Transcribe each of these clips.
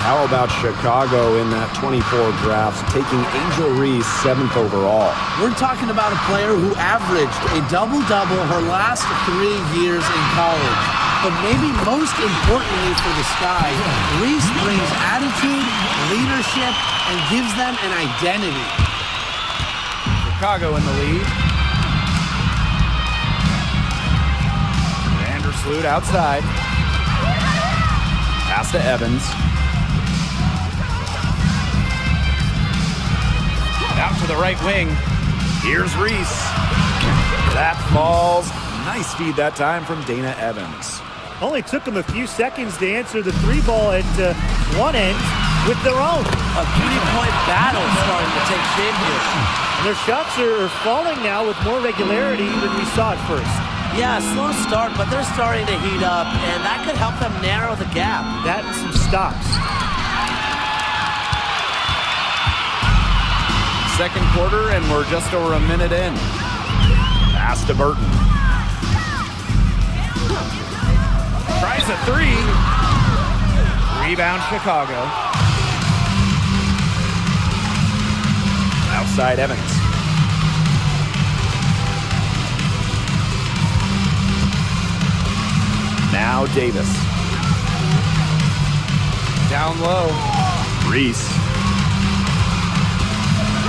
how about Chicago in that 24 draft, taking Angel Reese 7th overall? We're talking about a player who averaged a double-double her last 3 years in college. But maybe most importantly for the Sky, Reese brings attitude, leadership, and gives them an identity. Chicago in the lead. Vandersloot outside. Pass to Evans. Out to the right wing. Here's Reese. That falls. Nice feed that time from Dana Evans. Only took them a few seconds to answer the 3-ball at one end with their own. A 3-point battle starting to take shape here. And their shots are falling now with more regularity than we saw at first. Yeah, slow start, but they're starting to heat up, and that could help them narrow the gap. That and some stops. Second quarter, and we're just over a minute in. Pass to Burton. Tries a 3. Rebound Chicago. Outside Evans. Now Davis. Down low. Reese.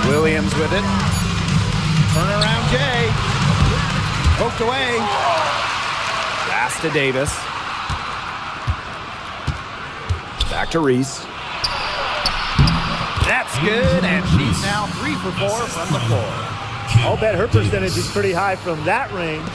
Williams with it. Turnaround Jay. Poked away. Pass to Davis. Back to Reese. That's good, and she's now 3 for 4 from the floor. I'll bet her percentage is pretty high from that range.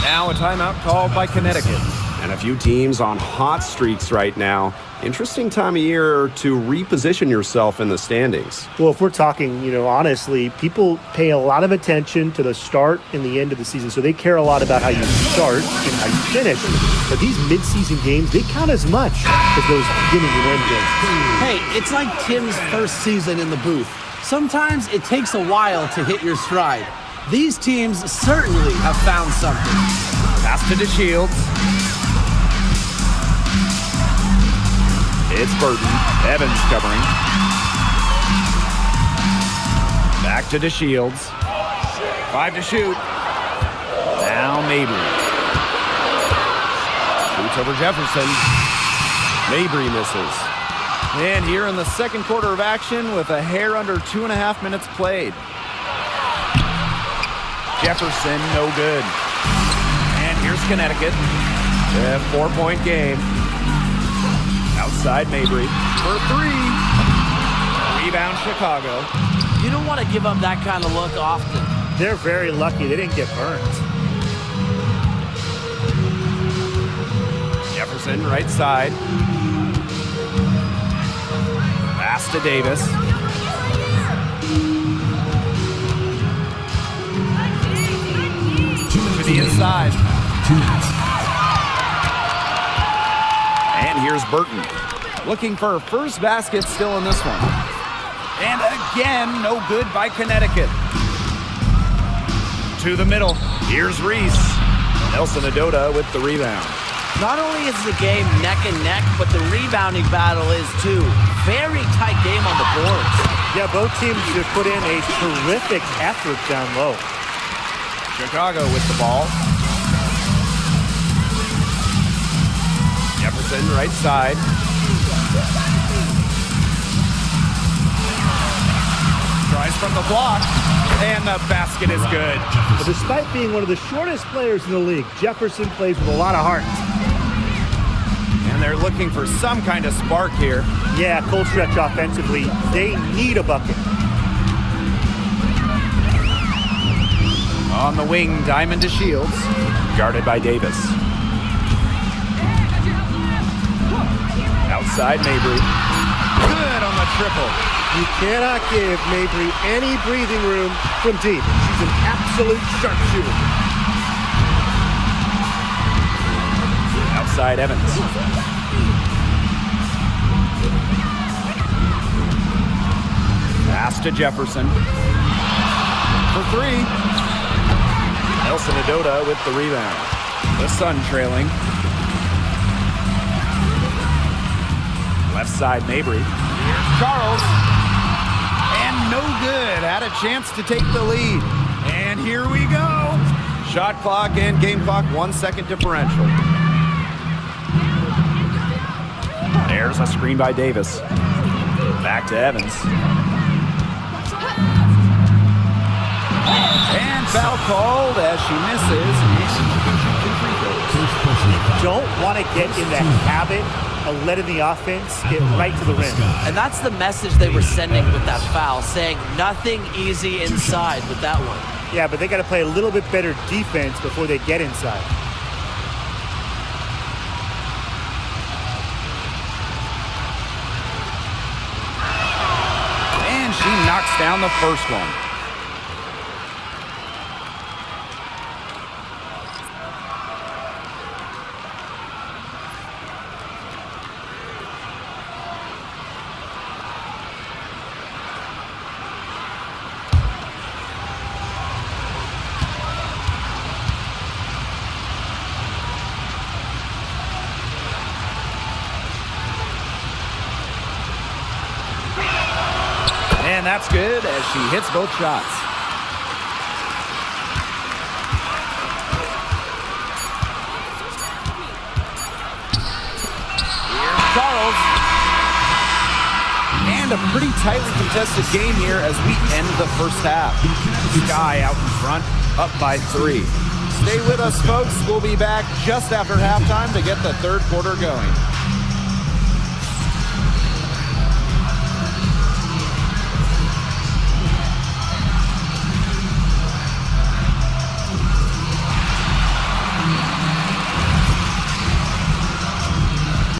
Now a timeout called by Connecticut. And a few teams on hot streaks right now. Interesting time of year to reposition yourself in the standings. Well, if we're talking, honestly, people pay a lot of attention to the start and the end of the season. So they care a lot about how you start and how you finish. But these mid-season games, they count as much as those beginning and end games. Hey, it's like Tim's first season in the booth. Sometimes it takes a while to hit your stride. These teams certainly have found something. Pass to DeShields. It's Burton. Evans covering. Back to DeShields. 5 to shoot. Now Mabry. Shoots over Jefferson. Mabry misses. And here in the second quarter of action with a hair under 2.5 minutes played. Jefferson, no good. And here's Connecticut. A 4-point game. Outside Mabry for 3. Rebound Chicago. You don't want to give them that kind of look often. They're very lucky they didn't get burned. Jefferson right side. Pass to Davis. To the inside. And here's Burton. Looking for her first basket still in this one. And again, no good by Connecticut. To the middle. Here's Reese. Nelson Adota with the rebound. Not only is the game neck and neck, but the rebounding battle is too. Very tight game on the boards. Yeah, both teams have put in a terrific effort down low. Chicago with the ball. Jefferson right side. Tries from the block, and the basket is good. But despite being one of the shortest players in the league, Jefferson plays with a lot of heart. And they're looking for some kind of spark here. Yeah, cold stretch offensively. They need a bucket. On the wing, Diamond to Shields. Guarded by Davis. Outside Mabry. Good on the triple. You cannot give Mabry any breathing room from deep. She's an absolute sharpshooter. Outside Evans. Pass to Jefferson. For 3. Nelson Adota with the rebound. The Sun trailing. left side, Mabry. Here's Charles. And no good. Had a chance to take the lead. And here we go. Shot clock and game clock, 1 second differential. There's a screen by Davis. Back to Evans. And foul called as she misses. Don't want to get in the habit of letting the offense get right to the rim. And that's the message they were sending with that foul, saying nothing easy inside with that one. Yeah, but they got to play a little bit better defense before they get inside. And she knocks down the first one. And that's good as she hits both shots. Here's Charles. And a pretty tightly contested game here as we end the first half. Sky out in front, up by 3. Stay with us, folks. We'll be back just after halftime to get the third quarter going.